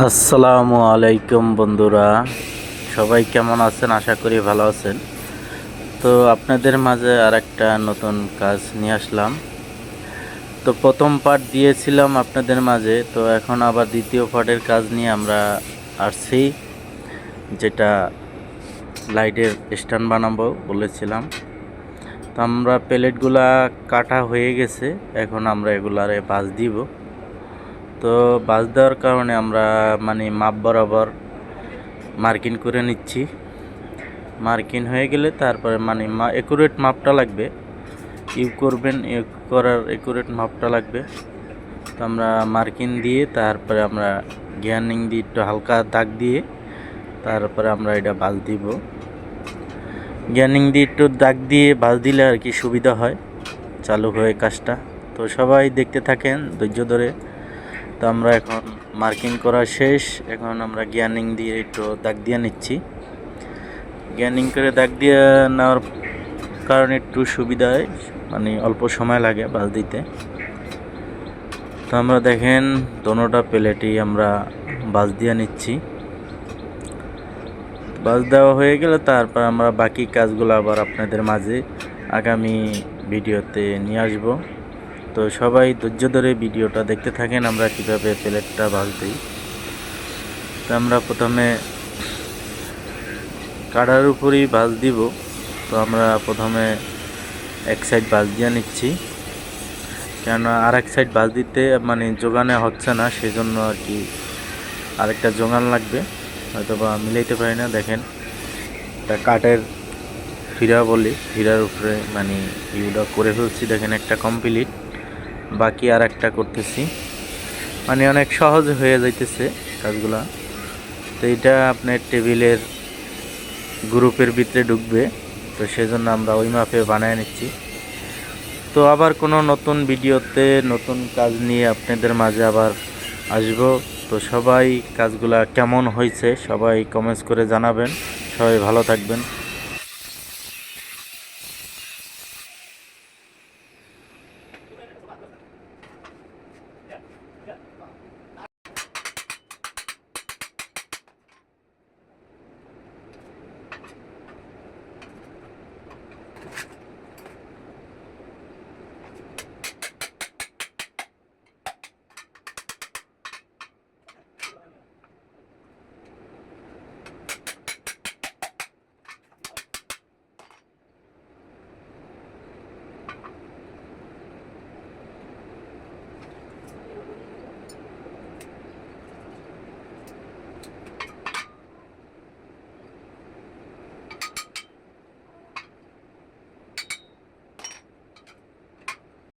আসসালামু আলাইকুম বন্ধুরা, সবাই কেমন আছেন? আশা করি ভালো আছেন। তো আপনাদের মাঝে আরেকটা নতুন কাজ নিয়ে আসলাম। তো প্রথম পার্ট দিয়েছিলাম আপনাদের মাঝে, তো এখন আবার দ্বিতীয় পার্টের কাজ নিয়ে আমরা আসছি, যেটা লাইটের স্ট্যান্ড বানাবো বলেছিলাম। তো আমরা প্লেটগুলা কাটা হয়ে গেছে, এখন আমরা এগুলারে বাস দিব। তো বাস দেওয়ার কারণে আমরা মাপ বরাবর মার্কিং করে নিচ্ছি। মার্কিং হয়ে গেলে তারপরে একুরেট মাপটা লাগবে, করার একুরেট মাপটা লাগবে। তো আমরা মার্কিং দিয়ে তারপরে আমরা গিয়ারিং দিয়ে একটু হালকা দাগ দিয়ে তারপরে আমরা এটা বাস দিব। গিয়ারিং দিয়ে একটু দাগ দিয়ে বাস দিলে আর কি সুবিধা হয় চালু হয়ে কাজটা। তো সবাই দেখতে থাকেন ধৈর্য ধরে। তো আমরা এখন মার্কিং করা শেষ, এখন আমরা গিয়ারিং দিয়ে একটু দাগ দিয়ে নিচ্ছি। গিয়ারিং করে দাগ দিয়ে নেওয়ার কারণে একটু সুবিধা হয়, অল্প সময় লাগে বাস দিতে। তো আমরা দেখেন দোনোটা প্লেটই আমরা বাস দিয়ে নিচ্ছি। বাস দেওয়া হয়ে গেলে তারপর আমরা বাকি কাজগুলো আবার আপনাদের মাঝে আগামী ভিডিওতে নিয়ে আসব। তো সবাই ধৈর্য ধরে ভিডিওটা দেখতে থাকেন, আমরা কীভাবে প্লেটটা বাস দিই। তো আমরা প্রথমে কাটার উপরই বাস দিব। তো আমরা প্রথমে এক সাইড বাস দিয়ে নিচ্ছি, কেননা আর এক সাইড বাস দিতে জোগানে হচ্ছে না, সেজন্য আর কি আরেকটা জোগান লাগবে, হয়তো বা মিলাইতে পারি না। দেখেন একটা কাঠের ফিরা বলি, ফিরার উপরে ইউটা করে ফেলছি। দেখেন একটা কমপ্লিট, বাকি আর একটা করতেছি, অনেক সহজ হয়ে যাইতেছে কাজগুলা। তো এটা আপনার টেবিলের গ্রুপের ভিতরে ঢুকবে, তো সেজন্য আমরা ওই মাপে বানিয়ে নিচ্ছি। তো আবার কোনো নতুন ভিডিওতে নতুন কাজ নিয়ে আপনাদের মাঝে আবার আসব। তো সবাই কাজগুলা কেমন হয়েছে সবাই কমেন্টস করে জানাবেন। সবাই ভালো থাকবেন।